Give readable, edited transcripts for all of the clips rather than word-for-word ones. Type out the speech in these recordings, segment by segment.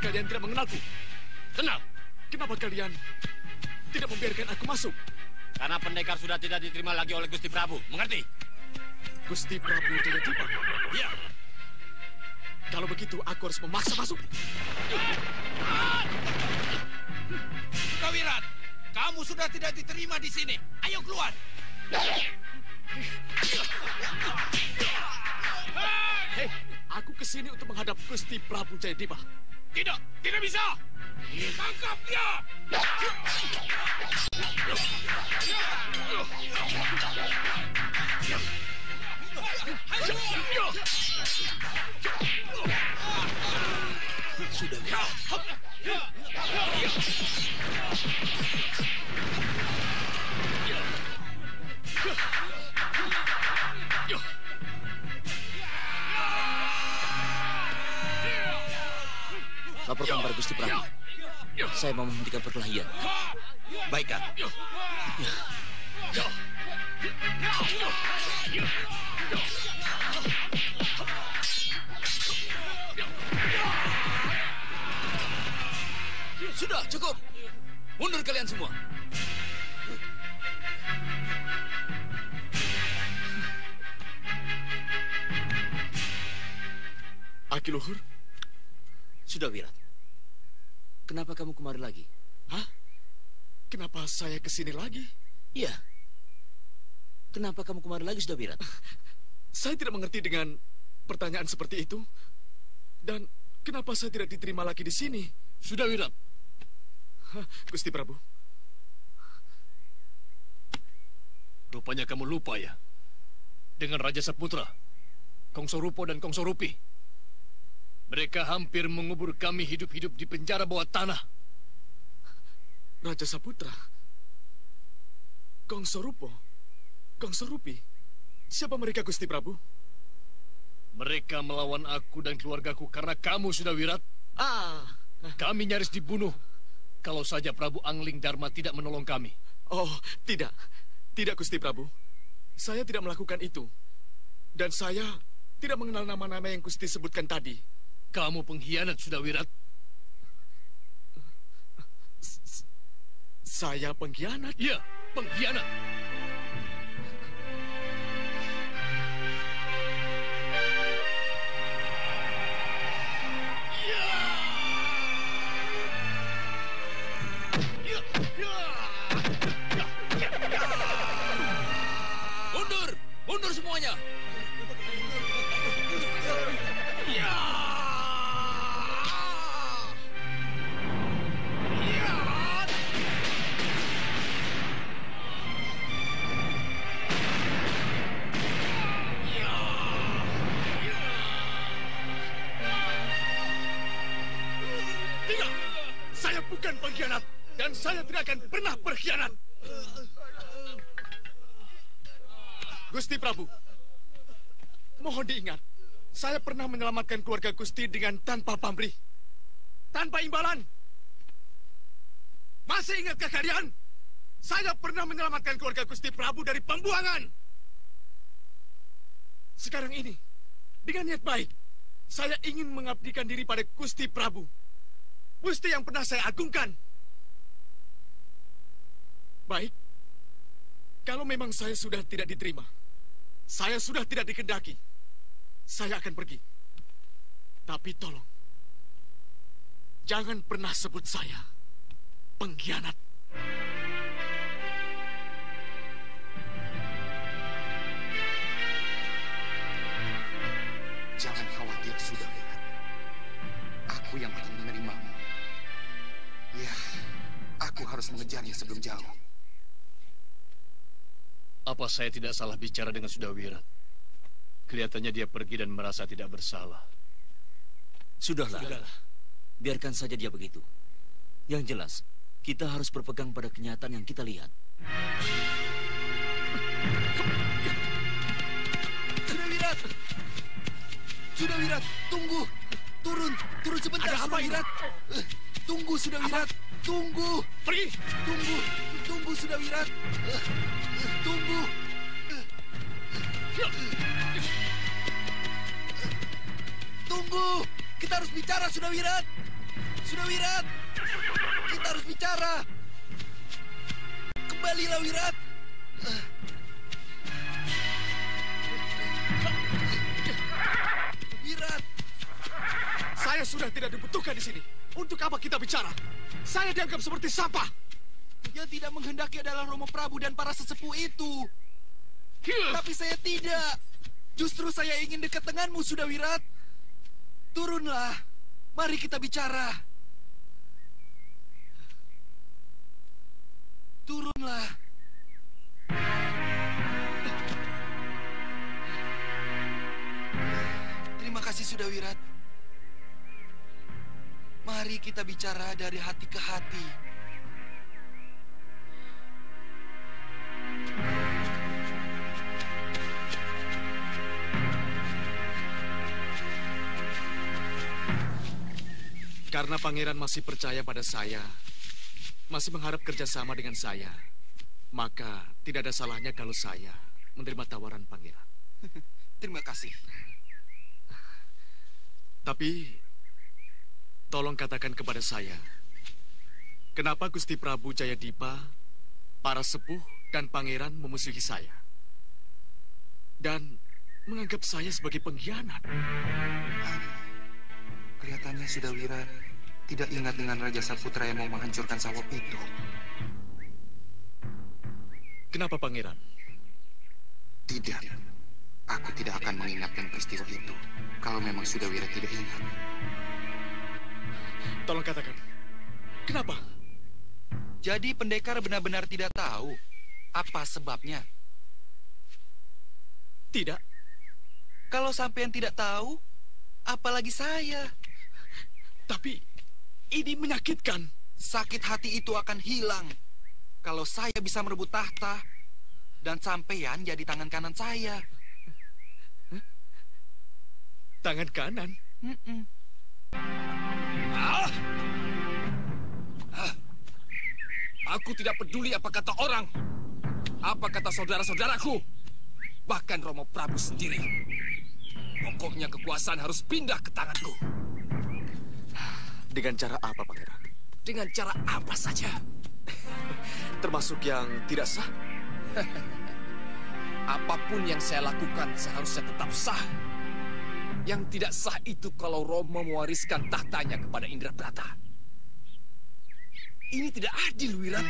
kalian tidak mengenalku? Kenal. Kenapa kalian tidak membiarkan aku masuk? Karena pendekar sudah tidak diterima lagi oleh Gusti Prabu. Mengerti? Gusti Prabu Jayadipa? Iya. Kalau begitu, aku harus memaksa masuk. Sudawirat, kamu sudah tidak diterima di sini. Ayo keluar. Hei, aku kesini untuk menghadap Gusti Prabu Jayadipa. Tidak, tidak bisa. Tangkap dia. Sudah. Laporkan pada Gusti Prabu. Saya mau menghentikan perkelahian. Baik, Kang. Sudah, cukup. Mundur kalian semua. Akiluhur? Sudah, Wirat. Kenapa kamu kemari lagi? Hah? Kenapa saya kesini lagi? Iya. Kenapa kamu kemari lagi, Sudah, Wirat? Saya tidak mengerti dengan pertanyaan seperti itu. Dan kenapa saya tidak diterima lagi di sini? Sudah, Wirat. Gusti Prabu. Rupanya kamu lupa ya. Dengan Raja Saputra, Kongso Rupo dan Kongso Rupi. Mereka hampir mengubur kami hidup-hidup di penjara bawah tanah. Raja Saputra, Kongso Rupo, Kongso Rupi. Siapa mereka, Gusti Prabu? Mereka melawan aku dan keluargaku karena kamu, Sudah Wirat. Kami nyaris dibunuh kalau saja Prabu Angling Dharma tidak menolong kami. Oh, tidak. Tidak, Gusti Prabu. Saya tidak melakukan itu. Dan saya tidak mengenal nama-nama yang Gusti sebutkan tadi. Kamu pengkhianat, Sudah Wirat. Saya pengkhianat? Iya, pengkhianat. Mundur! Mundur semuanya! Tidak! Saya bukan pengkhianat. Dan saya tidak akan pernah berkhianat. Gusti Prabu, mohon diingat, saya pernah menyelamatkan keluarga Gusti dengan tanpa pamrih, tanpa imbalan. Masih ingatkah kalian? Saya pernah menyelamatkan keluarga Gusti Prabu dari pembuangan. Sekarang ini, dengan niat baik, saya ingin mengabdikan diri pada Gusti Prabu, Gusti yang pernah saya agungkan. Baik, kalau memang saya sudah tidak diterima, saya sudah tidak dikehendaki, saya akan pergi. Tapi tolong, jangan pernah sebut saya pengkhianat. Jangan khawatir, Sudah Wirat. Aku yang akan menerimamu. Ya, aku harus mengejarnya sebelum jauh. Apa saya tidak salah bicara dengan Sudah Wirat? Kelihatannya dia pergi dan merasa tidak bersalah. Sudahlah. Biarkan saja dia begitu. Yang jelas, kita harus berpegang pada kenyataan yang kita lihat. Sudah Wirat! Sudah Wirat, tunggu! Turun sebentar, Ada apa Sudah ini? Wirat! Tunggu, Sudah Wirat! Tunggu! Pergi! Tunggu, Sudah Wirat! Tunggu! Tunggu! Kita harus bicara, Sudah Wirat! Sudah, Wirat. Kita harus bicara. Kembalilah, Wirat. Wirat. Saya sudah tidak dibutuhkan di sini. Untuk apa kita bicara? Saya dianggap seperti sampah. Yang tidak menghendaki adalah Romo Prabu dan para sesepuh itu. Tapi saya tidak. Justru saya ingin dekat denganmu, Sudah, Wirat. Turunlah. Mari kita bicara. Turunlah. Terima kasih, Sudah, Wirat. Mari kita bicara dari hati ke hati. Karena pangeran masih percaya pada saya, masih mengharap kerjasama dengan saya, maka tidak ada salahnya kalau saya menerima tawaran pangeran. Terima kasih. Tapi, tolong katakan kepada saya, kenapa Gusti Prabu Jayadipa, para sepuh, dan pangeran memusuhi saya? Dan menganggap saya sebagai pengkhianat. Kelihatannya Sudah Wirat tidak ingat dengan Raja Saputra yang mau menghancurkan sawah itu. Kenapa, pangeran? Tidak. Aku tidak akan mengingatkan peristiwa itu kalau memang Sudah Wirat tidak ingat. Tolong katakan, kenapa? Jadi pendekar benar-benar tidak tahu apa sebabnya. Tidak. Kalau sampean tidak tahu, apalagi saya. Tapi ini menyakitkan. Sakit hati itu akan hilang kalau saya bisa merebut tahta dan sampean jadi tangan kanan saya. Tangan kanan? Aku tidak peduli apa kata orang, apa kata saudara-saudaraku, bahkan Romo Prabu sendiri. Pokoknya kekuasaan harus pindah ke tanganku. Dengan cara apa, pangeran? Dengan cara apa saja. Termasuk yang tidak sah? Apapun yang saya lakukan seharusnya tetap sah. Yang tidak sah itu kalau Romo mewariskan tahtanya kepada Indraprata. Ini tidak adil, Wirat.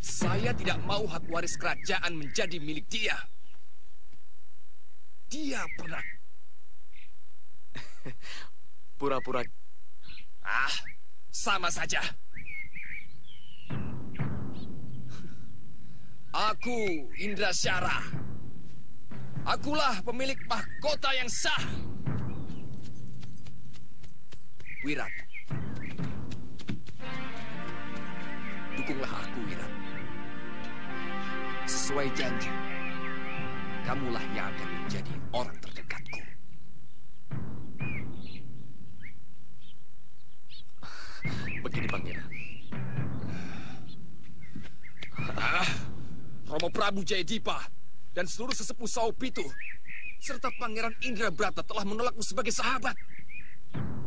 Saya tidak mau hak waris kerajaan menjadi milik dia. Dia pernah... Pura-pura. Sama saja. Aku Indrasyara. Akulah pemilik mahkota yang sah. Wirat. Dukunglah aku, Wirat. Sesuai janji, kamulah yang akan menjadi orang terdekatku. Begini, pangeran. Romo Prabu Jayadipa dan seluruh sesepuh Saupitu serta Pangeran Indrabrata telah menolakmu sebagai sahabat.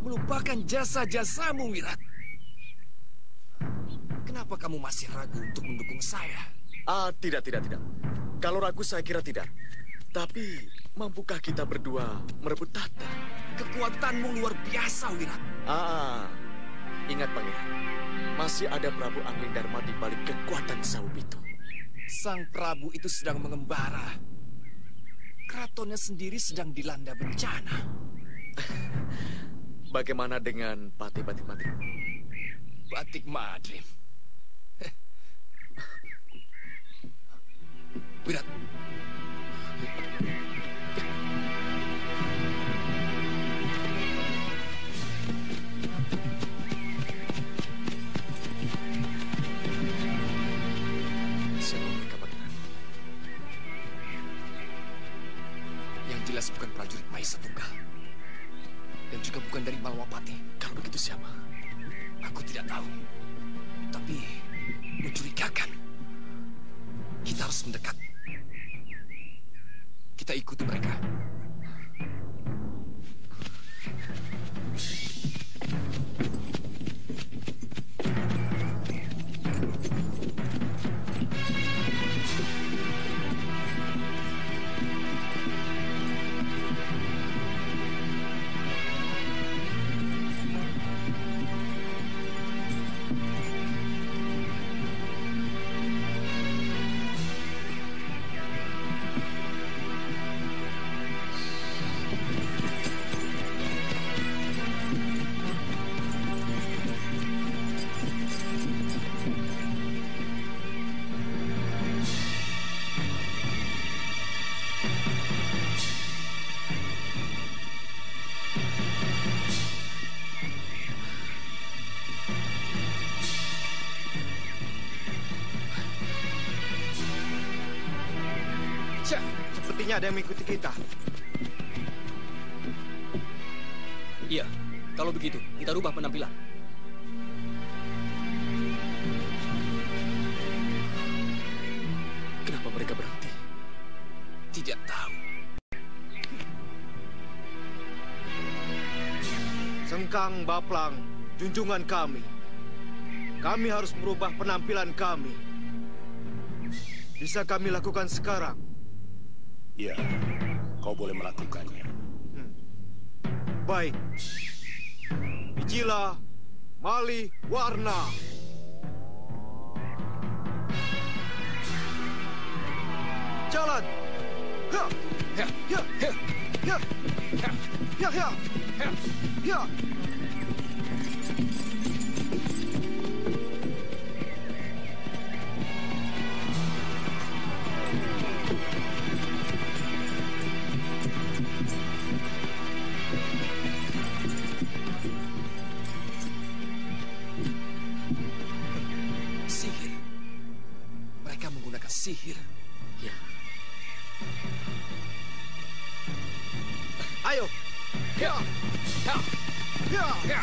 Melupakan jasa-jasamu, Wirat. Kenapa kamu masih ragu untuk mendukung saya? Tidak. Kalau ragu saya kira tidak. Tapi, mampukah kita berdua merebut tahta? Kekuatanmu luar biasa, Wirat. Ingat, pangeran. Masih ada Prabu Anglingdarma di balik kekuatan Saup itu. Sang Prabu itu sedang mengembara. Keratonnya sendiri sedang dilanda bencana. Bagaimana dengan Batik Madrim? Batik Madrim. Wirat. Siapa mereka, pangeran? Yang jelas bukan prajurit Maisa Tunggal. Dan juga bukan dari Malwapati. Kalau begitu siapa? Aku tidak tahu. Tapi mencurigakan. Kita harus mendekat. Kita ikuti mereka. Sepertinya ada yang mengikuti kita. Iya, kalau begitu, kita rubah penampilan. Kenapa mereka berhenti? Tidak tahu. Sengkang Baplang, junjungan kami. Kami harus merubah penampilan kami. Bisa kami lakukan sekarang? Ya, kau boleh melakukannya. Baik. Bijila, Mali, Warna. Jalan. Ya, ya, ya, ya, ya, ya, ya, ya, ya. Sihir. Mereka menggunakan sihir. Ya, Ayo. Ya, ya, Ya, ya.